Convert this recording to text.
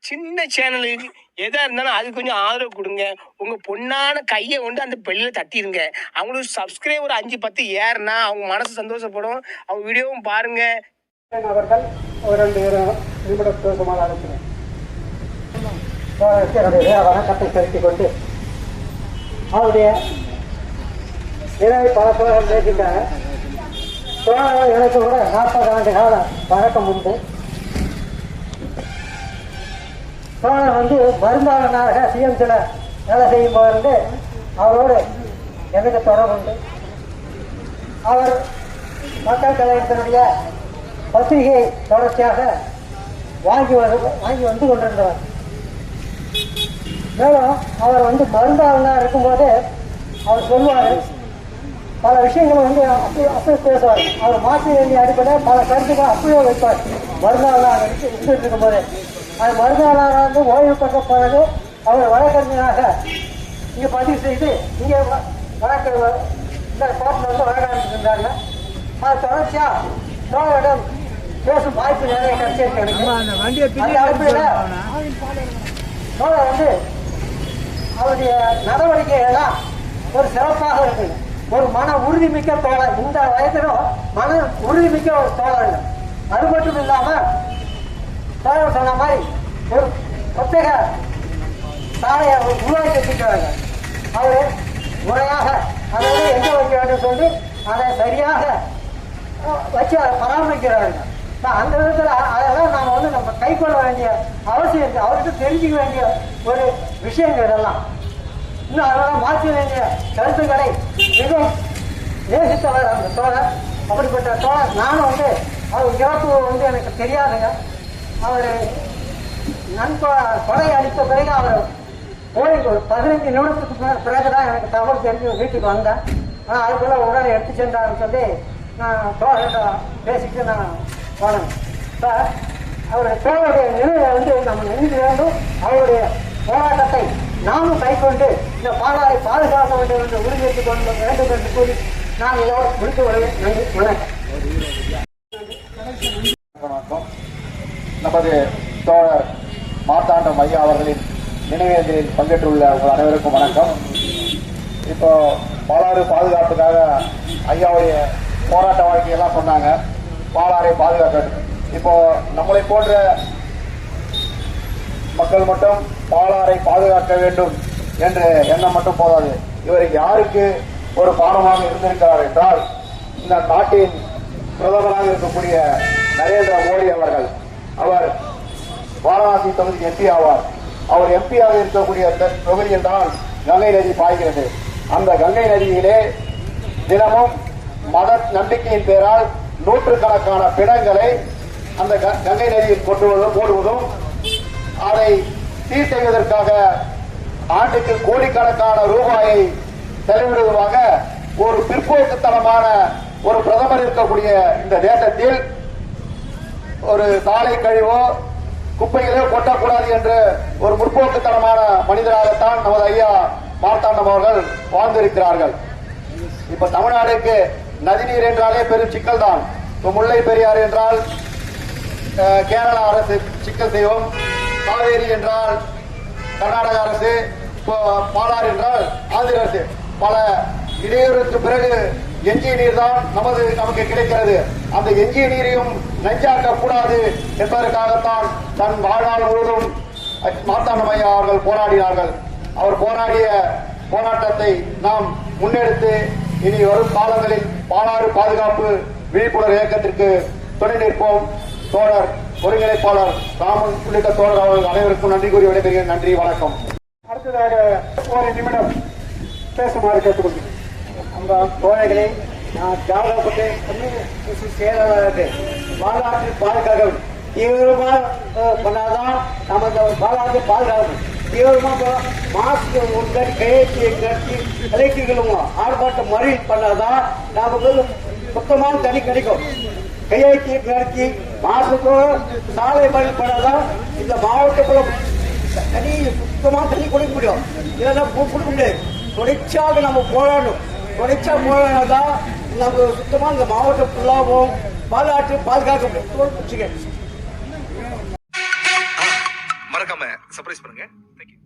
சின்ன சேனலுக்கு எதா இருந்தாலும் அது கொஞ்சம் ஆதரவு கொடுங்க. உங்க பொண்ணான கையை கொண்டு அந்த பெல்லில் தட்டிடுங்க. அவங்களுக்கு சப்ஸ்கிரைபர் 5-10 ஏறுனா அவங்க மனசு சந்தோஷப்படும். அவங்க வீடியோவும் பாருங்க. அவர்கள் ஒரு 2 நிமிடம் பேசுமாறு அழைக்கிறேன். வணக்கத்தை செலுத்திக் கொண்டு அவருடைய இரவு பல தோழர்கள் பேசிட்டாங்க. தோழர்கள் எனக்கு கூட 40 ஆண்டு கால வழக்கம் உண்டு. தோழர் மருந்தாளனாக சிஎம்சில வேலை செய்யும் போது அவரோடு எனக்கு தொடர்பு உண்டு. அவர் மக்கள் கழகத்தினுடைய பத்திரிகை தொடர்ச்சியாக வாங்கி வந்து கொண்டிருந்தவர். மேலும் அவர் மருந்தாளனாக இருக்கும்போது அவர் சொல்லுவார், பல விஷயங்களை அப்படி பேசுவார். அவர் மாற்ற வேண்டிய அடிப்படையில் பல கருத்துக்கள் அப்படியே வைப்பார். மருந்தாளனாக இருந்துட்டு இருக்கும்போது அது மருந்தாளராக ஓய்வு பெற்ற பிறகு அவர் வழக்கறிஞராக இங்கே பதிவு செய்து இங்கே வழக்கு இந்த கோர்ட்டில் வழக்காடிருந்தாங்க. அது தொடர்ச்சியாக தோழரிடம் பேசும் வாய்ப்பு நிறைய கிடைச்சிருக்கு. அந்த அடிப்படையில் தோழர் அவருடைய நடவடிக்கைகள்லாம் ஒரு சிறப்பாக இருக்குது. ஒரு மன உறுதிமிக்க தோழர், இந்த வயதிலும் மன உறுதிமிக்க ஒரு தோழர். அது மட்டும் இல்லாமல் தோழர் சொன்ன மாதிரி ஒரு புத்தக சாலையை உருவாக்கி வச்சுக்கிறாங்க. அவர் முறையாக அதை எங்கே வைக்க வேண்டும் சொல்லி அதை சரியாக வச்சு அதை பராமரிக்கிறார்கள். அந்த விதத்தில் அதெல்லாம் நாம் நம்ம கை கொள்ள வேண்டிய அவசியம் இருக்குது. அவருக்கு தெரிஞ்சுக்க வேண்டிய ஒரு விஷயங்கள் இதெல்லாம். இன்னும் அதெல்லாம் மாற்ற வேண்டிய கருத்துக்களை மிகவும் நேசித்தவர் அந்த தோழர். அப்படிப்பட்ட தோழர் நானும் அவர் இறப்பு எனக்கு தெரியாதுங்க. அவர் கொடை அளித்த பிறகு அவர் போயிட்டு ஒரு 15 நிமிடத்துக்கு பிறகுதான் எனக்கு தகவல் தெரிஞ்சு வீட்டுக்கு வந்தேன். ஆனால் அதுக்குள்ள உடனே எடுத்து சென்றான்னு சொல்லி நான் தோழர்கிட்ட பேசிட்டு நான் போனேன். சார், அவருடைய தோழருடைய நிலையை நம்ம நினைக்க வேண்டும். அவருடைய போராட்டத்தை நாமும் கை கொண்டு இந்த பாலாரை பாதுகாக்க வேண்டும் என்று உறுதியேற்றுக் கொள்ள வேண்டும் என்று கூறி நான் இதோடு முடித்து வருவேன். நன்றி, வணக்கம். நமது தோழர் மார்த்தாண்டம் ஐயா அவர்களின் நினைவேந்தலில் பங்கேற்றுள்ள உங்கள் அனைவருக்கும் வணக்கம். இப்போ பாலாறு பாதுகாப்புக்காக ஐயாவுடைய போராட்ட வாழ்க்கையெல்லாம் சொன்னாங்க. பாலாறை பாதுகாக்க இப்போ நம்மளை போன்ற மக்கள் மட்டும் பாலாறை பாதுகாக்க வேண்டும் என்ற எண்ணம் மட்டும் போதாது. இவர் யாருக்கு ஒரு பாடமாக இருந்திருக்கிறார் என்றால், இந்த நாட்டின் பிரதமராக இருக்கக்கூடிய நரேந்திர மோடி அவர்கள். அவர் வாரணாசி தொகுதி எம்பி ஆவார். அவர் எம்பியாக இருக்கக்கூடிய தொகுதி என்றால் கங்கை நதி பாய்கிறது. அந்த கங்கை நதியிலே தினமும் மத நம்பிக்கையின் பேரால் நூற்றுக்கணக்கான பிணங்களை அந்த கங்கை நதியில் போடுவதும் அதை சீர் செய்வதற்காக ஆண்டுக்கு கோடிக்கணக்கான ரூபாயை செலவிடுவதாக ஒரு பிற்போக்குத்தனமான ஒரு பிரதமர் இருக்கக்கூடிய இந்த தேசத்தில் ஒரு சாலை கழிவோ குப்பைகளோ கொட்டக்கூடாது என்று ஒரு முற்போக்குத்தனமான மனிதராகத்தான் நமது ஐயா மார்த்தாண்டம் அவர்கள் வாழ்ந்திருக்கிறார்கள். இப்ப தமிழ்நாடுக்கு நதிநீர் என்றாலே பெரும் சிக்கல் தான். இப்ப முல்லை பெரியாறு என்றால் கேரளா அரசு சிக்கல் செய்வோம், காவேரி என்றால் கர்நாடக அரசு, பாலாறு என்றால் ஆந்திர அரசு. பல இடையூறுக்கு பிறகு எஞ்சிய நீர் தான் நமக்கு கிடைக்கிறது. அந்த எஞ்சிய நீரையும் நஞ்சாக்க கூடாது என்பதற்காகத்தான் தன் வாழ்நாள் முழுவதும் மார்த்தாண்டம் ஐயா அவர்கள் போராடினார்கள். அவர் போராடிய போராட்டத்தை நாம் முன்னெடுத்து இனி வரும் காலங்களில் பாலாறு பாதுகாப்பு விழிப்புணர்வு இயக்கத்திற்கு துணை நிற்போம். தோழர் ஒருங்கிணைப்பாளர் ராமன் உள்ளிட்ட தோழர் அவர்கள் அனைவருக்கும் நன்றி கூறி விடைபெறுகிறேன். நன்றி, வணக்கம். அடுத்ததாக ஒரு நிமிடம் பேசுமாறு கேட்டுக்கொள்கிறேன். அந்த தோழர்களை நான் தியாகப்பட்டு செயலாளருக்கு பாலாற்று பாதுகாக்க தீவிரமா பண்ணாதான் நமக்கு பாலாற்று பாதுகாக்கணும். தீவிரமா மாஸ்க் உட்கட்டி கையெழுத்து கட்டி கலெக்டர்களும் ஆர்ப்பாட்டம் மறியல் பண்ணாதான் நமக்கு சுத்தமான தண்ணி கிடைக்கும். கையெழுத்து நடத்தி மாசத்தோடு சாலை மறியல் பண்ணாதான் இந்த மாவட்டக்குள்ள தண்ணி சுத்தமாக தண்ணி கொடுக்க முடியும். இதெல்லாம் கொடுக்க முடியாது. தொடர்ச்சியாக நம்ம போராடணும். தொடர்ச்சியா போராடாதான் நம்ம சுத்தமாக இந்த மாவட்டம் ஃபுல்லாகவும் பாலாற்று பாதுகாக்க முடியும். மறக்காம சர்ப்ரைஸ் பண்ணுங்க. தேங்க்யூ.